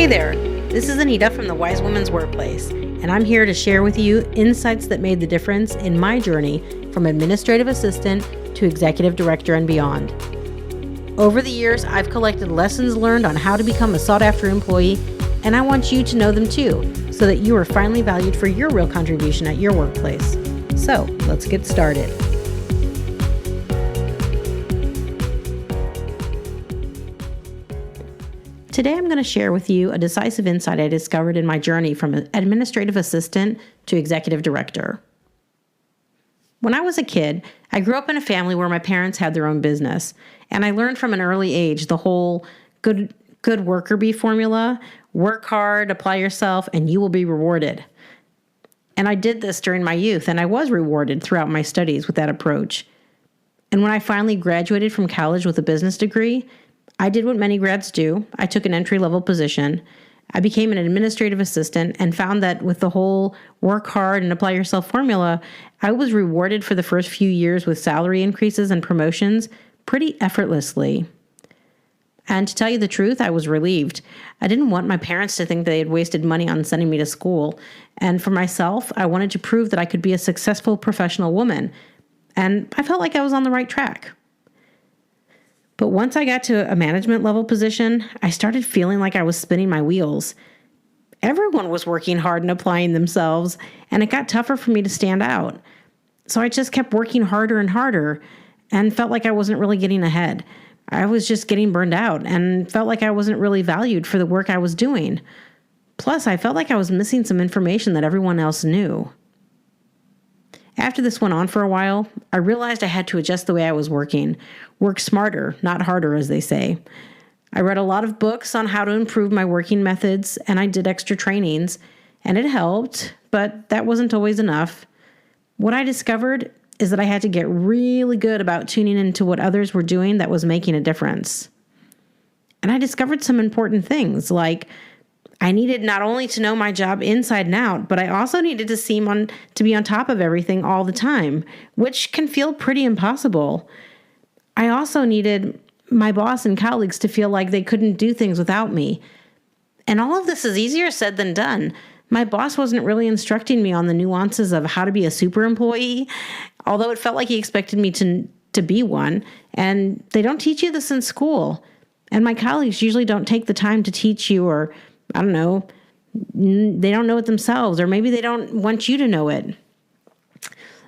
Hey there, this is Anita from the Wise Women's Workplace, and I'm here to share with you insights that made the difference in my journey from administrative assistant to executive director and beyond. Over the years, I've collected lessons learned on how to become a sought-after employee, and I want you to know them too, so that you are finally valued for your real contribution at your workplace. So, let's get started. Today, I'm going to share with you a decisive insight I discovered in my journey from administrative assistant to executive director. When I was a kid, I grew up in a family where my parents had their own business, and I learned from an early age the whole good worker bee formula: work hard, apply yourself, and you will be rewarded. And I did this during my youth, and I was rewarded throughout my studies with that approach. And when I finally graduated from college with a business degree, I did what many grads do. I took an entry-level position. I became an administrative assistant and found that with the whole work hard and apply yourself formula, I was rewarded for the first few years with salary increases and promotions pretty effortlessly. And to tell you the truth, I was relieved. I didn't want my parents to think they had wasted money on sending me to school. And for myself, I wanted to prove that I could be a successful professional woman. And I felt like I was on the right track. But once I got to a management level position, I started feeling like I was spinning my wheels. Everyone was working hard and applying themselves, and it got tougher for me to stand out. So I just kept working harder and harder and felt like I wasn't really getting ahead. I was just getting burned out and felt like I wasn't really valued for the work I was doing. Plus, I felt like I was missing some information that everyone else knew. After this went on for a while, I realized I had to adjust the way I was working. Work smarter, not harder, as they say. I read a lot of books on how to improve my working methods, and I did extra trainings, and it helped, but that wasn't always enough. What I discovered is that I had to get really good about tuning into what others were doing that was making a difference. And I discovered some important things, like I needed not only to know my job inside and out, but I also needed to be on top of everything all the time, which can feel pretty impossible. I also needed my boss and colleagues to feel like they couldn't do things without me. And all of this is easier said than done. My boss wasn't really instructing me on the nuances of how to be a super employee, although it felt like he expected me to be one. And they don't teach you this in school. And my colleagues usually don't take the time to teach you, or I don't know, they don't know it themselves, or maybe they don't want you to know it.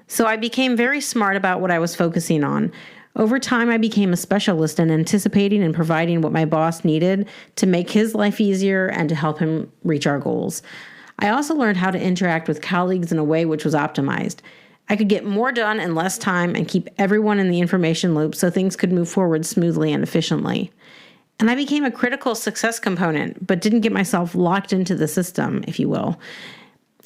So I became very smart about what I was focusing on. Over time, I became a specialist in anticipating and providing what my boss needed to make his life easier and to help him reach our goals. I also learned how to interact with colleagues in a way which was optimized. I could get more done in less time and keep everyone in the information loop so things could move forward smoothly and efficiently. And I became a critical success component, but didn't get myself locked into the system, if you will.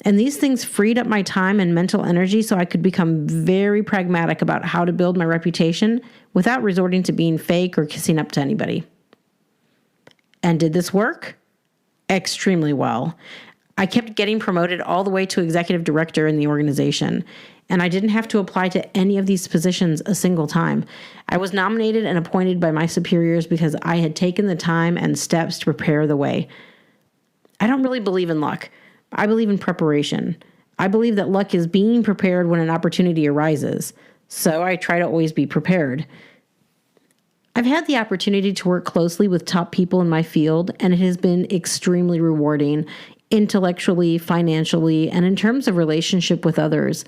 And these things freed up my time and mental energy so I could become very pragmatic about how to build my reputation without resorting to being fake or kissing up to anybody. And did this work? Extremely well. I kept getting promoted all the way to executive director in the organization, and I didn't have to apply to any of these positions a single time. I was nominated and appointed by my superiors because I had taken the time and steps to prepare the way. I don't really believe in luck. I believe in preparation. I believe that luck is being prepared when an opportunity arises, so I try to always be prepared. I've had the opportunity to work closely with top people in my field, and it has been extremely rewarding, intellectually, financially, and in terms of relationship with others.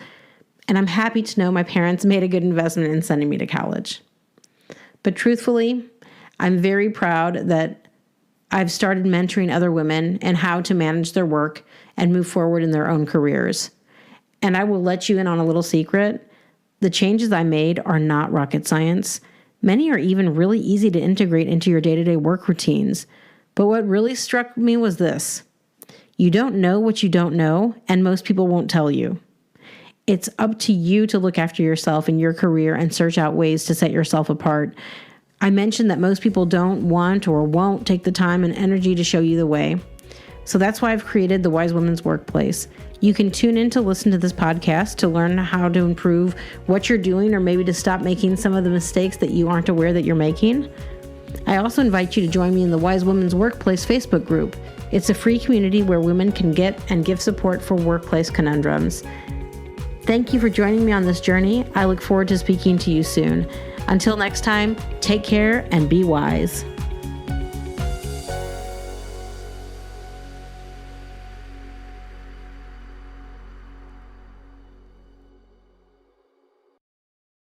And I'm happy to know my parents made a good investment in sending me to college. But truthfully, I'm very proud that I've started mentoring other women and how to manage their work and move forward in their own careers. And I will let you in on a little secret. The changes I made are not rocket science. Many are even really easy to integrate into your day-to-day work routines. But what really struck me was this. You don't know what you don't know, and most people won't tell you. It's up to you to look after yourself in your career and search out ways to set yourself apart. I mentioned that most people don't want or won't take the time and energy to show you the way. So that's why I've created the Wise Women's Workplace. You can tune in to listen to this podcast to learn how to improve what you're doing, or maybe to stop making some of the mistakes that you aren't aware that you're making. I also invite you to join me in the Wise Women's Workplace Facebook group. It's a free community where women can get and give support for workplace conundrums. Thank you for joining me on this journey. I look forward to speaking to you soon. Until next time, take care and be wise.